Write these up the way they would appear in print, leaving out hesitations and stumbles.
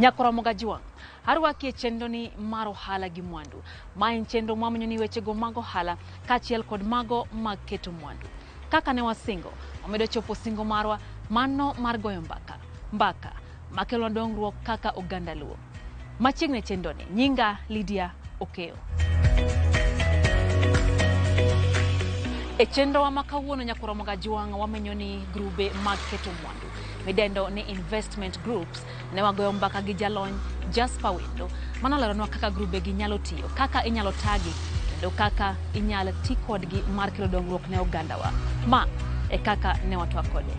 Nyakoromoga Juang harwaki chendo ni maro hala gi mwandu ma en chendo mwamanyo ni wechego mago hala kachiel kod mago mag keto mwandu kaka ne wasingo omedo chopo singo marwa mano mar goyo mbaka makelo dongruok kaka oganda luo machiegni chendo ni nyinga Lydia Okeo. E chendo wa makawuono Nyakoromoga Juang wamenyo ni grube mag keto mwandu midendo ni investment groups ne wagoyo mbaka gi jalony Jasper Windo manaleronwa kaka grube gi nyalo tiyo kaka inyalo tagi kendo kaka inyalo ti kodgi mar kelo dongruok ne oganda wa ma e kaka ne watwa kode.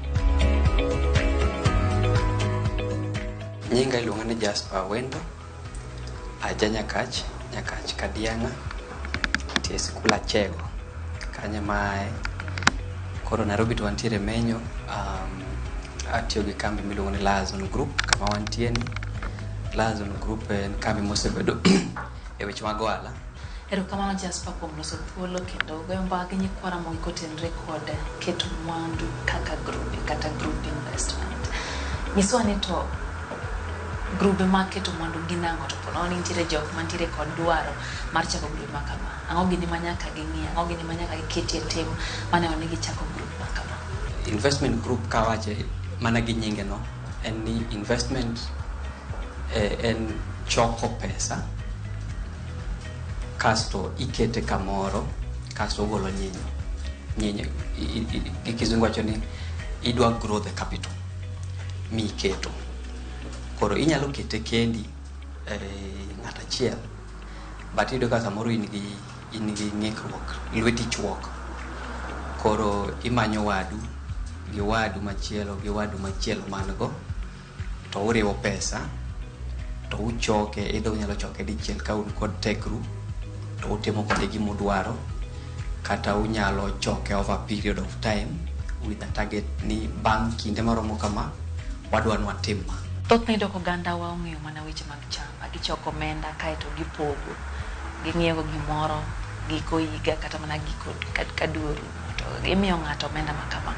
Nyinga iluongo ni Jasper Windo aja Nyakach Kadianga tie skula chego kanya mae koro Nairobi to wantiere menyo atio gi kambi miluongo ni Lazon Group kama wantie ni Lazon Group en kambi mosebedo e weche mag ohala. Erokamano Jasper kuom loso thuolo kendo goyo mbaka gi nyikwara mogi kotenre kod keto mwandu kaka grube kata group investment. Nyiswa ni to grube mag keto mwandu gin ang'o to pono nitiere jok mantiere kod dwaro mar chako grube ma kama. Ang'o gini manyaka ging'i, ang'o gini manyaka giketie tim mane onegi chako group ma kama. Investment group kawache mana gi nyinge no en ni investment en choko pesa kasto ikete kamoro kasto golo nyinyo kizungu wacho ni idwa grow the capital mi keto koro inyalo kete kendi ng'ata chiel but ido ka samoro in gi ng'ikruok lweti chuok koro imanyo wadu machielo mango to uriwo pesa to uchoke idho unyalo choke dichiel ka un kod tekru to utimo kode gimudwaro kata unyalo choke over a period of time with a target ni bang' kinde maromo kama wadwani watima. Thothne doko oganda wa ong'eyo mana weche mag chama gichoko omenda kaeto gipogo ging'iego gimoro giko higa kata mana giko kaduru to imiyo ng'ato omenda makama.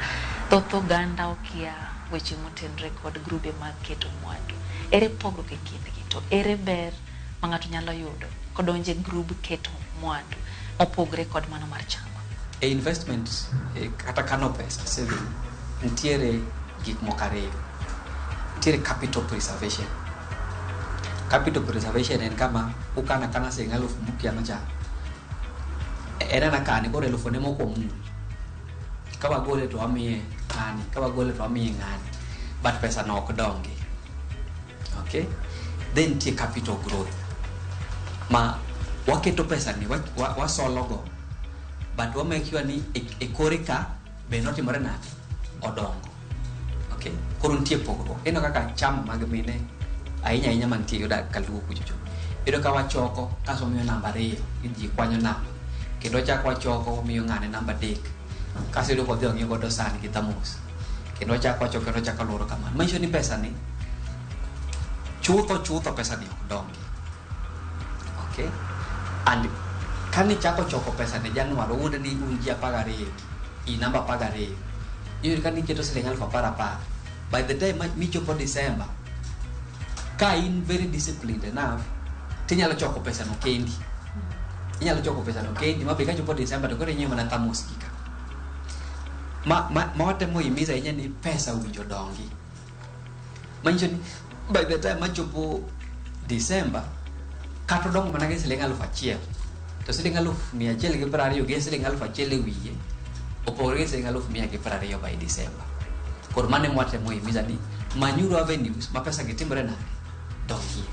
Thoth oganda okia weche motenre kod grube mag keto mwandu. Ere pogruok e kindgi to ere ber ma ng'ato nyalo yudo kodonje grub keto mwandu opogre kod mano mar chama. E investment kata kano pesa saving ntiere gik mokare. Ntiere capital preservation. Capital preservation en kama ukana kana senga lufu mukia macha. Era na kani kore lufu nemo kwa mungu. Kawa gole to amiye ngani, kawa gole to amiye ngani. But pesa na okdonge. Okay? Then tie capital growth. Ma waketo pesa ni wasologo. But wa make sure ni ekoreka benotimore nade odongo. Okay? Koro ntie pogruok. Eno kaka cham mag mine ahinya mantie yoda kaluo kuchocho. Edo ka wachoko kaso miyo namba 2 ji kwanyo namba. Kendo chak wachoko miyo ngane namba 3. Kaso edo kodhi ongi godo sani gi thamos. Kendo chak wachoko kendo chak aloro kamano. Manyiso ni pesa ni chutho pesa ni okdongi. Okay? And kani chako choko pesa ni Januari wuonde ni unji 12 I namba 12 yuri kani keto siling 10,000 by the time michopo December ka in very disciplined enough tinyalo choko pesa no kendi inyalo choko pesa no kendi mabe ka chopo December to kore nyima na thamos kika ma watemo imiza yenye ni pesa uwinjo dongi manjo ni by the time machopo December kato dongo manake siling 1,000 to siling 1,120 ge siling 1,000 wiye opore siling 1,120 by December kor mane mwatemo imiza ni manyuro avenues ma pesa gitimbre na dongi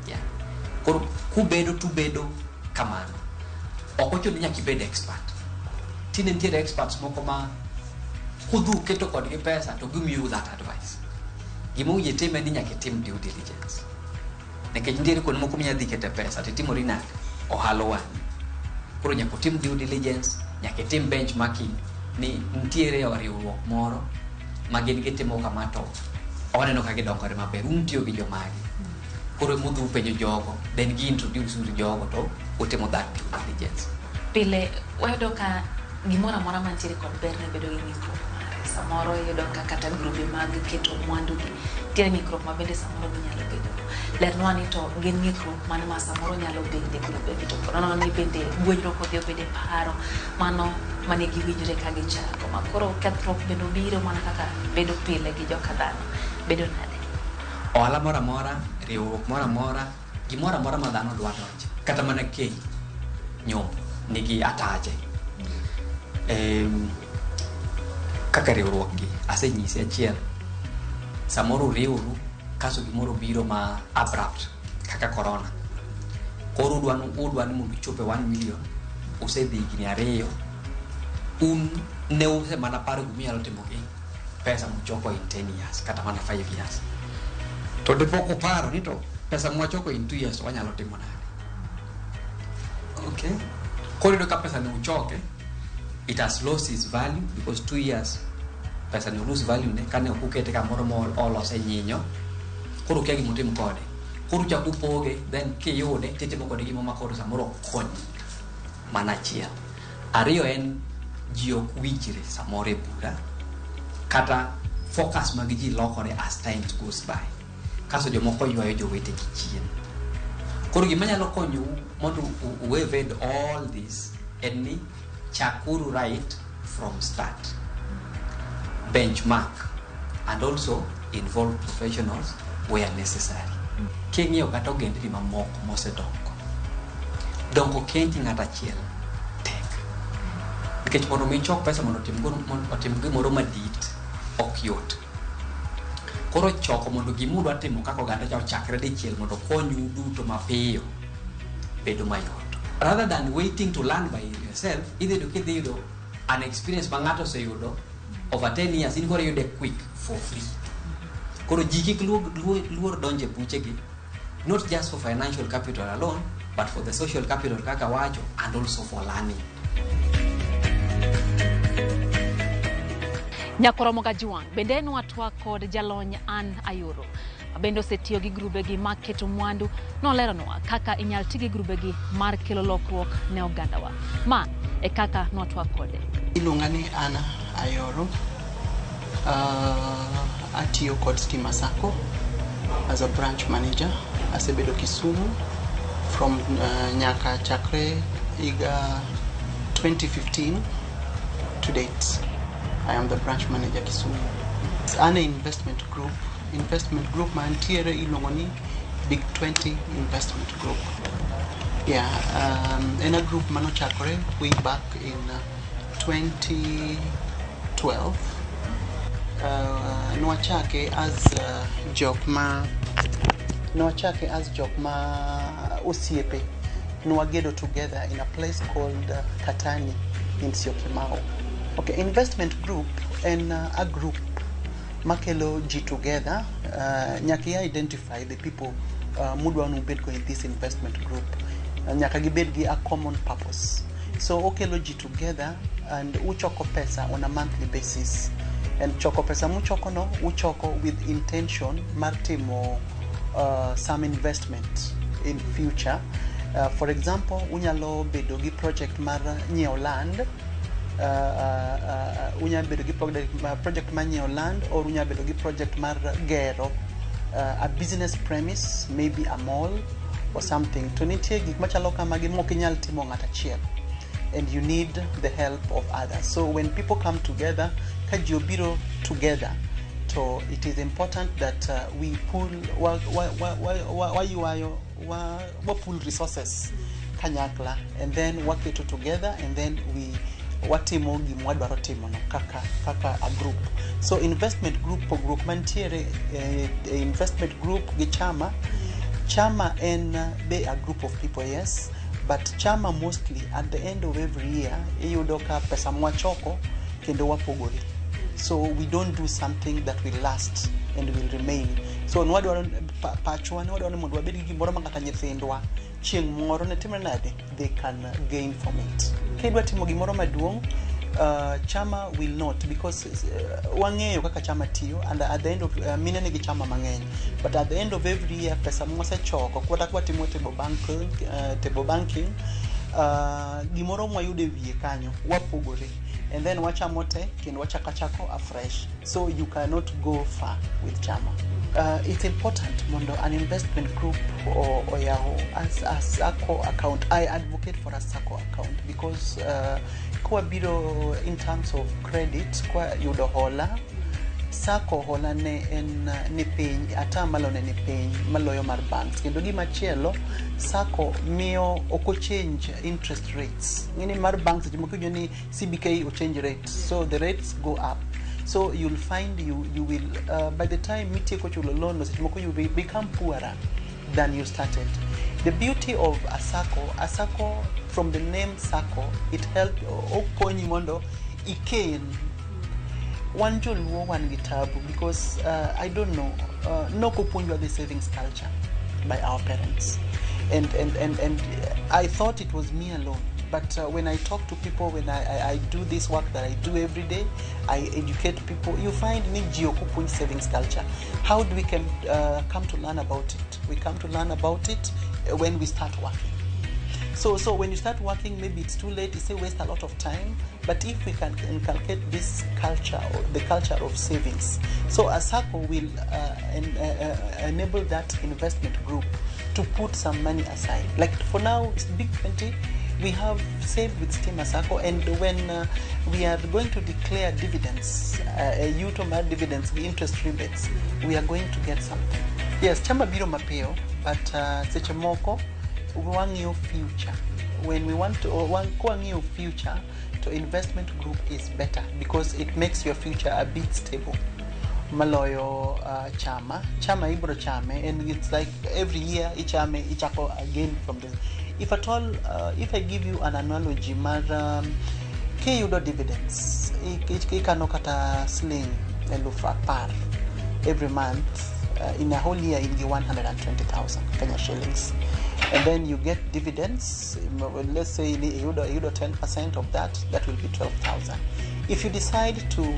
yeah kor kubedo kamano okocho ni nyaki bed expert tine ntiere experts moko ma kudu keto kod gi pesa to give you that advice gimu yetime ni nyaki tim due diligence nekech ntiere kon moko minya dhikete pesa titimori nade ohalo wani koro nyako tim due diligence nyaki tim benchmarking ni ntiere riwruok moro magin gitimo kamato oneno ka gidongore maber untio gi jomagi koro mudhu penjo jogo then gi introduce jogo to utimo that due diligence. Pile wedo ka gimora mora mantiere kod ber ne bedo gi ng'ikruok mare samoro yudo ka kata grube mag keto mwandu gi nitiere ng'ikruok ma bende samoro ginyalo bedo. Lernwa ni to gin ng'ikruok mane ma samoro nyalo bende grube gi to nono ni bende gwejruok odhi obede paro mano mane giwinjore ka gichako makoro kethruok bende biro mana kaka bedo pile gi joka dhano bedo nade. Ohala moro amora, riwruok moro amora, gimoro amora ma dhano dwa donje, kata mana keny, nyombo nigi ataje. Kaka riwruok gi asenyisi achiel, samoro riwru kaso gimoro biro ma abrupt kaka corona. Koro udwa ni mondo chope 1 million, usedhi higni 2, ne use mana paro giminyalo timo gi pesa muchoko in 10 years kata mana 5 years. To depoko paro ni to pesa mwachoko in 2 years wanyalo timo nade. Okay? Koro ka pesa ni uchoke, it has lost its value because 2 years pesa ni lose value ne kane ukete kamoro moro olose nyinyo. Koro kia gimotimo kode. Koro chaku poge, then kiyude titimo kode gimo makoro samoro konyi mana achiel. Ariyo en ji ok winjre samoro e bura kata focus mag ji lokore as time goes by. Kaso jomoko ywayo jowete gi chien. Koro gima nyalo konyo mondo avoid all this en ni chakuru right from start. Benchmark and also involve professionals where necessary. King'io kata ogendni mamoko mosedongo. Dongo kenti ng'ata achiel tek. Nikech mondo mi chok pesa mondo otim gimoro madit ok yot. Koro choko mondo gimudwa timo kaka oganda cha ochakre dichiel mondo konyu duto mapiyo bedo mayot. Rather than waiting to learn by yourself, either to get an experience ma ng'ato oseyudo over 10 years, in koro yude quick for free. Koro ji kik luor donje buche gi, not just for financial capital alone, but for the social capital kaka wacho, and also for learning. Nyakoromo Gajuang bende en watwa kod jalony Ann Ayuro bende osetiyo gi grube gi maketo mwandu noleronwa kaka inyal ti gi grube gi mar kelo lokruok ne ogandawa. Ma e kaka notwa kode. Iluonga ni Ann Ayuro. Atiyo kod Stima Sacco as a branch manager. Asebedo Kisumu from nyaka chakre iga 2015 to date. I am the branch manager Kisumu. It's an investment group mantiere iluongo ni Big 20 investment group. Yeah, in a group manochakore way back in 2012. Nwachake as jokma osiepe nwagedo together in a place called Katani in Syokimau. Okay, investment group and a group makelo G together. Nyaki identify the people mudwa nu bedgo in this investment group. Nyaka gibedgi a common purpose. So okelo G together and uchoko pesa on a monthly basis. And choko pesa muchoko no uchoko with intention martimo some investment in future. For example, unyalo bedo gi project mar nyiew land. Unya bedo gi project mar nyiew land, or unya bedo gi project mar gero a business premise, maybe a mall or something. To nitie gik machalo kamagi mok inyal timo ng'at achiel, and you need the help of others. So when people come together, kajobiro together, so it is important that we pull pull resources kanyakla, and then work it together, and then we watimo gimwadwaro timo no kaka a group. So investment group mantiere investment group gi chama en be a group of people, yes, but chama mostly at the end of every year iyudo ka pesa mwachoko kendo wapogore. So we don't do something that will last and will remain. So nwadwaro pachwa nwadwaro ni mondo wabed gi gimoro ma kata nyithindwa chieng' moro ne timre nade, they can gain from it. Kidwa timo gimoro maduong', chama will not, because wang'eyo kaka chama tiyo, and at the end of mine nigi chama mang'eny, but at the end of every year pesa mwasechoko kwata kwa timo table banking, gimoro mwayude wiye kanyo wapogore, and then wachamote kendo wachakachako afresh. So you cannot go far with chama. it's important mondo an investment group or yaho as a SACCO account. I advocate for a SACCO account because kwa biro in terms of credit kwa yudo hola SACCO hola ne en ni piny ata malo ne ni piny maloyo mar banks kendo gima chielo SACCO mio oko change interest rates ngini mar banks jimoko ni CBK o change rates so the rates go up. So you'll find you will by the time you take your loan, you will become poorer than you started. The beauty of a SACCO from the name SACCO, it helped Okonyi Mondo Ikain one jolwo one gitabu because I don't know no kupunjwa the savings culture by our parents and I thought it was me alone. But when I talk to people, when I do this work that I do every day, I educate people, you find Nijiokupunj savings culture. How do we come to learn about it? We come to learn about it when we start working. So when you start working, maybe it's too late, it's a waste a lot of time. But if we can inculcate this culture, or the culture of savings, so a SACCO will enable that investment group to put some money aside. Like for now, it's Big 20. We have saved with Steamer SACCO, and when we are going to declare dividends, UTOMAR dividends, the interest rebates, we are going to get something. Yes, chamba biro mapeo, but sechemoko, your future. When we want to, your future, to investment group is better because it makes your future a bit stable. Maloyo chama ibro chame, and it's like every year ichame ichako again from this. If at all, if I give you an analogy, ke yudo dividends, ikano kata sling elufa par every month in a whole year, you get 120,000 Kenya shillings, and then you get dividends. Let's say you do 10% of that, that will be 12,000. If you decide to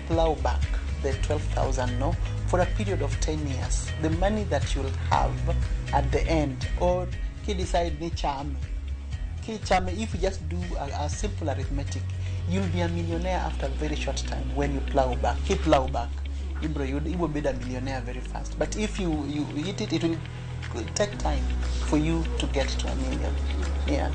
plow back the 12,000, no, for a period of 10 years, the money that you'll have at the end, or decide if you just do a simple arithmetic, you'll be a millionaire after a very short time when you plow back. Plow back, you will be a millionaire very fast. But if you hit it, it will take time for you to get to a million. Yeah.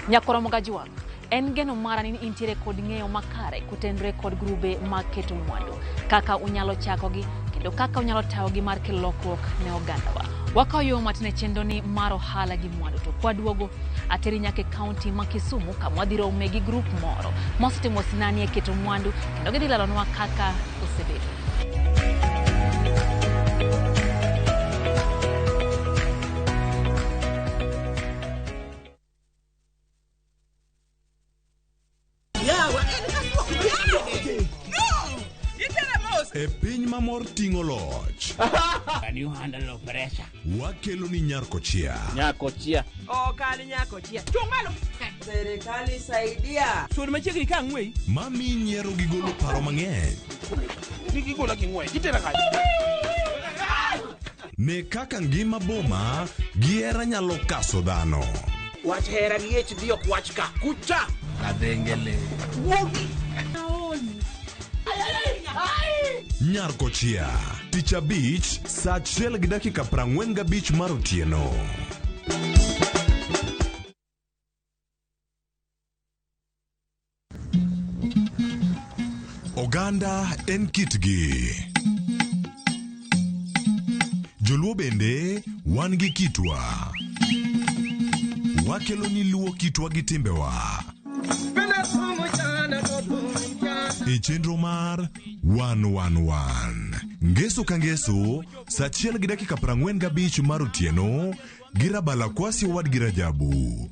Nyakoro Mogajiwa, en geno mara ni intiere kod ng'eyo makare kutendre kod grube maketo mwandu kaka unyalo chakogi kendo kaka unyalo tawogi mar kelo lokruok ne ogandawa. Wakayo matine chendo ni maro hala gi mwandu to kwa duogo ateri nyake county ma Kisumu kamwadhiro umegi group moro mositimo sinani e keto mwandu kendo gidhilalonwa kaka osebedo. E piny mamor ting'o loch. Can you handle pressure? Wakelo ni Nyarkochia. Nyarkochia. Oh, kali Nyarkochia. Chungalo. Serikali saidia. Suri machiegni ka ng'wei. Mami nyiero gi golo paro mang'eny. Niki gola ki ng'wei. Itera kaji. Ne kaka ngima boma giera nyalo kaso dhano. Wach hera liech dio kwach ka. Kucha. Kadengele. Wogi. Nyarkochia, tich abich, saa 1:45 mar otieno. Oganda en kitgi. Joluo bende wan gi kitwa. Wakelo ni luo kitwa gi timbewa. E chenro mar 111 ngeso ka ngeso saa 1:45 mar otieno gi Rabala Kwasi Owad gi Rajabu.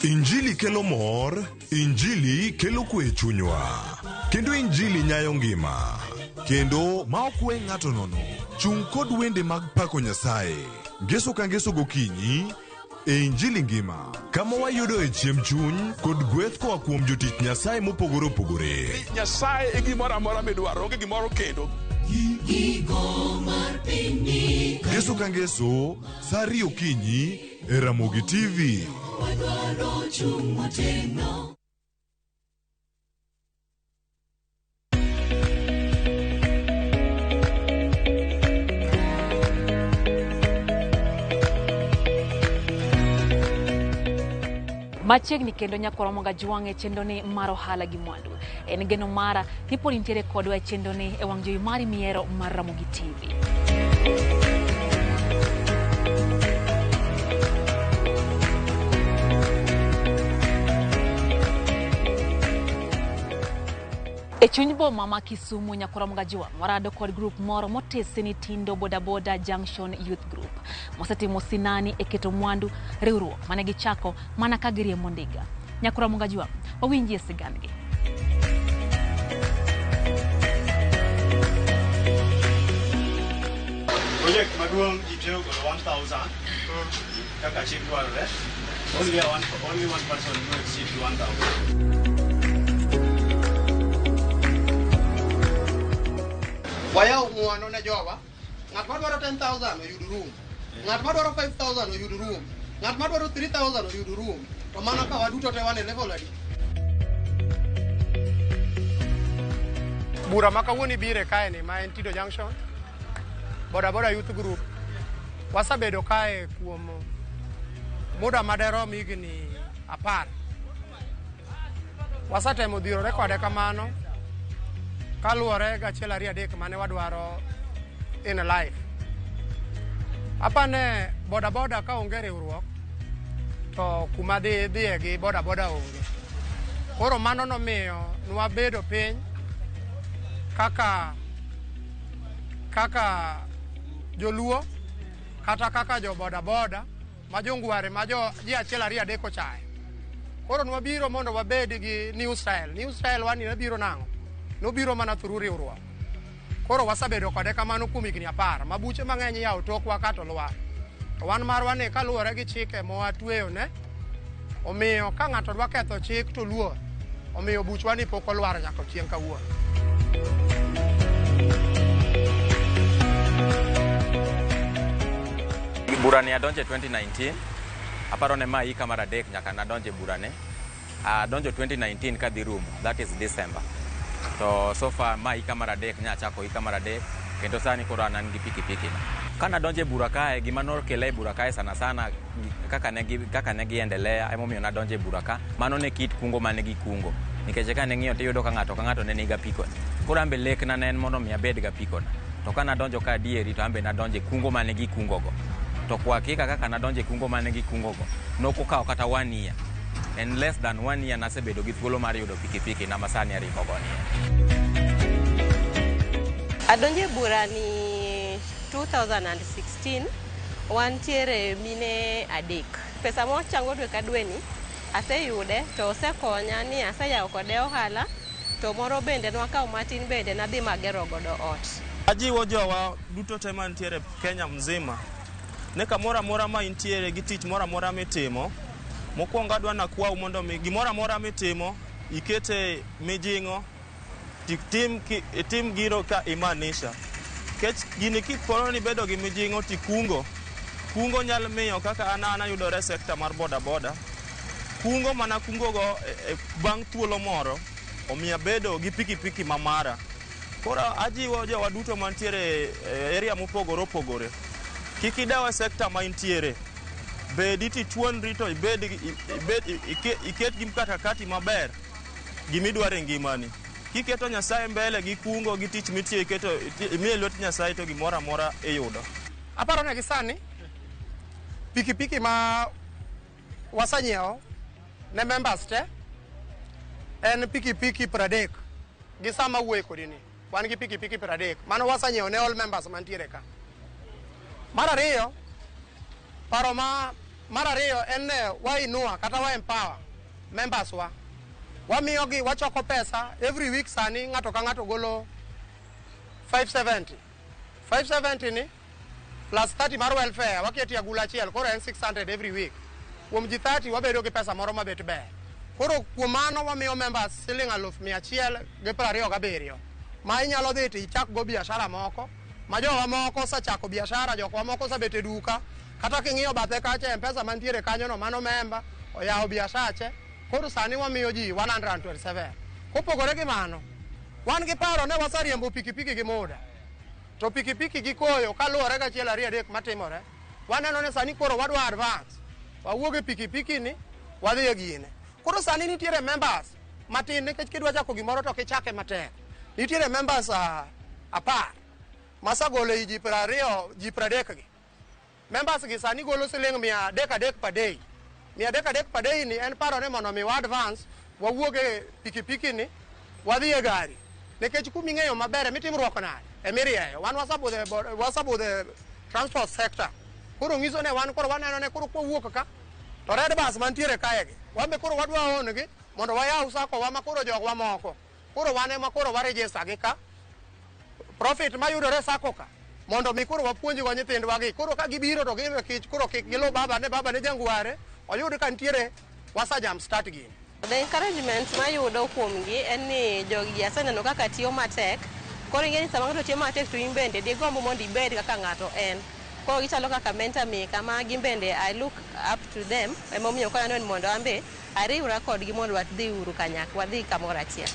Injili kelo mor, Injili kelo kwe chunywa. Kendo Injili nyayo ngima. Kendo ma okwe ng'ato nono. Chung kod wende mag pako Nyasaye. Ngeso ka ngeso gokinyi e Injili ngima. Kama wayudo e chiem chuny kod gweth koa kuom jotich Nyasaye mopogore opogore. Nyasaye e gimoro amora midwaro, onge gimoro kendo. Ngeso ka ngeso, saa 2 okinyi e Ramogi TV. Machiegni kendo nyakoro monga juang e chendo ni mar ohala gi mwandu. En geno mara ni pod intiere kodwa e chendo ni e wang' jowi mari miero mar Ramogi TV. E chuny boma ma Kisumu nyakoro monga juang warado kod group moro motesi ni Tindo Bodaboda Junction Youth Group. Mosetimo sinani e keto mwandu riwruok mane gichako mana ka giriembo ndiga. Nyakoro monga juang wawinjie sigandgi. Project maduong jiteo go 1000 kaka chik dwarore. Only one person will exceed 1000. Waya ng'uono ne jowa, ng'at madwaro 10,000 oyud room, ng'at madwaro 5,000 oyud room, ng'at madwaro 3,000 oyud room, to mana ka waduto te wane level adi. Bura ma kawuono bire kae ni ma en Tindo Junction Bodaboda Youth Group wasabedo kae kuom muda maderom higni 10. Wasatemo dhirore kode kamano kaluwore gachiel ariyo adek mane wadwaro in life. Apane bodaboda ka onge riwruok to kuma dhiye gi bodaboda onge. Koro mano nomiyo nwabedo piny kaka joluo kata kaka jo bodaboda ma jongware ma ji achiel ariyo adek ochaye. Koro nwabiro mondo wabed gi new style. New style wani nabiro nang'o? Nobiro mana through riwruok. Koro wasabedo kode kamano kuom higni 10 ma buche mang'eny yawo tokwa kato lwar. To wan marwa ni kaluwore gi chike mowatweyo ne omiyo ka ng'ato dwa ketho chik to luor. Omiyo buchwa ni pok olwar nyaka chieng' kawuono. Burani adonje 2019. Aparo ne ma hika mar adek nyaka nadonje burane. Adonjo 2019 kadhi rumo, that is December. To so far ma hika mar adek nya chako hika mar adek kendo sani koro an gi pikipiki. Kana donje bura kae gima nokele bura kae sana sana kaka ne giendelea emomiyo nadonje bura ka. Mano ne kit kungo mane gikungo. Nikech ka ne ng'iyo tiyudo ka ng'ato ne niga pikon. Koro ambe lekna ne en mondo mi abed ga pikon. To kana donjo ka dieri to ambe nadonje kungo mane gikungo go. To kwa hakika kaka nadonje kungo mane gikungo go nokukawo kata 1 year. In less than 1 year nasebedo gi thuolo mar yudo pikipiki na masani aringo goni. Adonje burani 2016 wantiere mine adek. Pesa mochango dwe ka dwe ni aseyude to osekonya ni aseyawo kode ohala to moro bende nwakawo matin bende nadhi magero godo ot. Ajiwo jowa duto te mantiere Kenya mzima ne kamora mora ma intiere gi tich mora mora mitimo. Mokwongo adwa nakwaw mondo gimora mora mitimo ikete mijingo tim giro ka imanisha. Kech gini kiporo ni bedo gi mijingo kungo nyalo miyo kaka ana yudore sekta mar bodaboda. Kungo mana kungo go bang' thuolo moro omiya bedo gi pikipiki mamara. Koro ajiwo jowa duto mantiere area mopogore opogore. Kik idewa sekta ma intiere. Bedi ti tuonri to iket gi mkakati maber gimidware ngimani. Kiketo Nyasaye mbele gi kungo gi tich mitie iketo imiye lwet Nyasaye to gimora mora iyudo. Aparo ne gisani pikipiki ma wasanyiewo ne members te en pikipiki 30 gi sama wuoye kodini wan gi pikipiki 30 mano wasanyiewo ne all members mantiere ka. Mar ariyo paro ma Mar ariyo en wainua kata wa empower members wa. Wamiyogi wachoko pesa every week sani ng'ato ka ng'ato golo 570 ni plus 30 mar welfare waketi agula achiel koro en 600 every week. Kuom ji 30 wabedo gi pesa moro mabet ber. Koro kuom mano wamiyo members siling 127,000 ma inyalo dhi to ichak go biashara moko. Ma jowa moko osechako biashara, jokwa moko osebet e duka, kata king'iyo bathe kacha M-Pesa mantiere kanyo no mano member oyawo biashache. Koro sani wamiyo ji 127. Kopogore gi mano, wan gi paro ne wasariembo pikipiki gi muda. To pikipiki gi koyo kaluwore ga achiel ariyo adek matimore. Waneno ni sani koro wadwa advance. Wawuoge pikipiki ni wadhi e gine. Koro sani nitiere members matin nikech kidwa chako gimoro to kichake matek. Nitiere members 10 masagolo ji 20 ji 30 gi. Members gi sani golo siling 300 per day. 300 per day ni en paro ne mondo mi wa advance wawuoge pikipiki ni wadhi e gari. Nikech kuming'eyo maber mitimruok nade emirieyo. Wan wasabudhe transport sector. Koro ng'iso ne wan koro waneno ne koro kwuok ka to red bus mantiere kae gi. Wambe koro wadwa on gi mondo wayaw sako wa makoro jogwa moko. Koro wan ema koro wa register gi ka profit mayudore sako ka mondo mi koro wapuonji go nyithindwa gi. Koro ka gibiro to gin kich koro kik gilo baba ne jangware oyud ka ntiere wasa jam start gi. The encouragement mayudo kuomgi en ni jogi aseneno kaka tiyo matek. Koro ing'e ni sama ng'ato tiyo matek to in bende digombo mondo ibed kaka ng'ato en. Koro gichalo kaka mentor me kama gin bende I look up to them. Emomiyo koro aneno ni mondo ambe ariwra kodgi mondo wadhi uru kanyakla, wadhi kamoro achiel.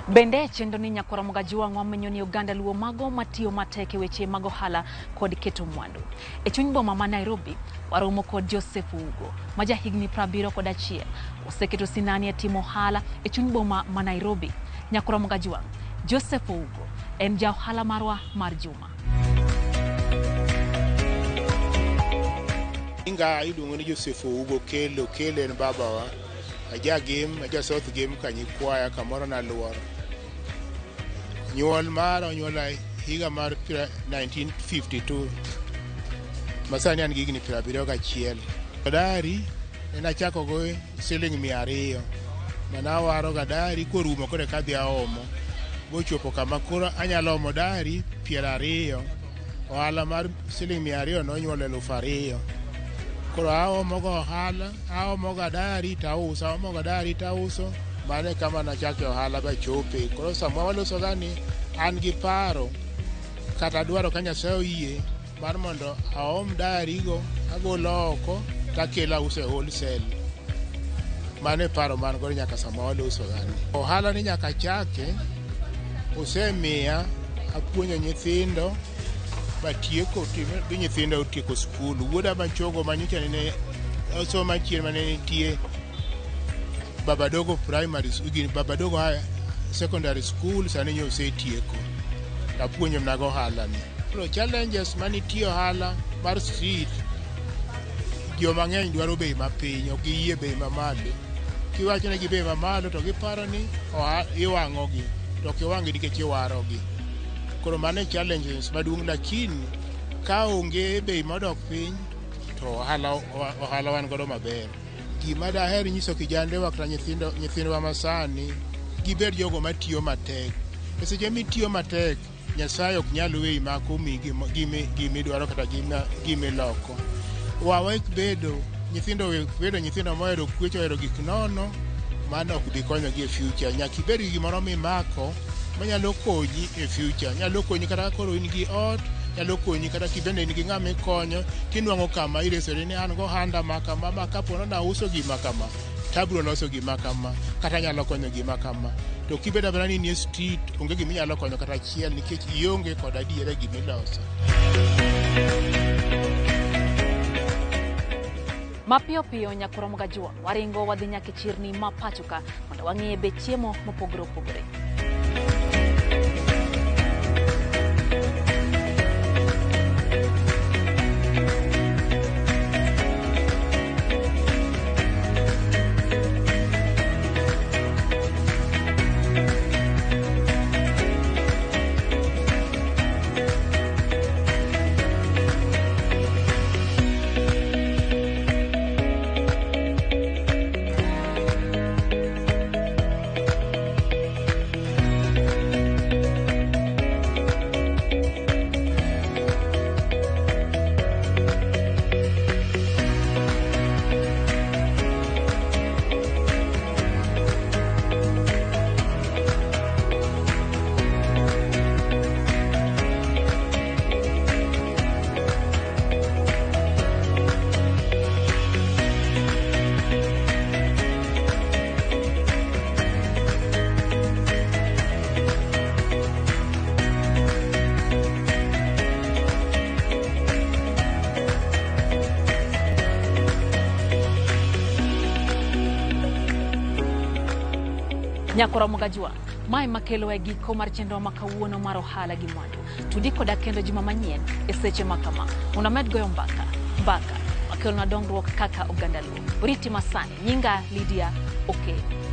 Bende chenro ni nyakora Ramogi wamenyo ni Uganda luo mago matiyo matek e weche mag ohala kod keto mwandu. E chuny boma ma Nairobi, waromo kod Joseph Ugo, ma jahigni 71, oseketo sinani e timo ohala e chuny boma ma Nairobi. Nyakora Ramogi Joseph Ugo en ja ohala marwa mar juma. Inga iluongo ni Joseph Ugo kelo en babawa. Aja South game kanyikwaya kamoro na luoro. Nyuol mara onyuola higa mar 1952. Masani an gigni 71. Dari en achako go siling 200. Manawaro ga dari korumo kore kadhi aomo. Bochopo kama koro anyalo omo dari 20. Ohala mar siling 200 nonyuolo 2,000. Koro aomo go ohala, aomo ga dari tauso, mane kama nachake ohala ba chope. Koro sama waloso gani an gi paro kata dwaro ka Nyasaye oyie mar mondo aom dari go agolo oko takela use wholesale. Mane paro man go nyaka sama waloso gani. Ohala ni nyaka chake osemiya apuonyo nyithindo batieko bi nyithindo otieko skul. Wuoda machogo manyicha ne osoma chien mane nitie Babadogo primary school, Babadogo secondary school, sani nyo osetieko. Tapuonyo mnago ohala ni. Pro challenges manitiyo ohala mar street, jo mang'eny dwaro bei mapiny, ok giyie bei mamalo. Kiwacho ne gi bei mamalo to giparo ni iwang'ogi, to ok iwang'gi nikech iwarogi. Koro mane challenges maduong', lakini ka onge bei modok piny to ohala wan godo maber. Gima daher nyiso kijandewa kata nyithindwa masani, gibed jogo matiyo matek. E seche mitiyo matek, Nyasaye ok nyal weyi makomi gimidwaro kata gimiloko. Wawek bedo nyithindo mohero kwecho, ohero gik nono, mano ok bi konyogi e future. Nyaka ibed gi gimoro mimako manyalo konyi e future. Nyalo konyi kata koro in gi ot, nyalo konyi kata kibende in gi ng'ama ikonyo, tinwang'o kama iresore ni an go handa makama, ma kapono na uso gima kama, tabro loso gima kama, kata nyalo konyo gima kama. To kibeda bana ni nie street, onge gima nyalo konyo kata chiel nikech ionge kod adiera gimiloso. Mapiyo piyo nyakora Ramogi waringo wadhi nyaka chirni ma pachoka mondo wang'ie be chiemo mopogore opogore. Nyakora Mogajwa, mai makelo e giko mar chenro makawuono mar ohala gi mwandu. Tudiko da kendo juma manyien e seche makama. Unamed goyo mbaka makelo na dongruok kaka oganda luo. Uriti masani, nyinga Lydia, okay.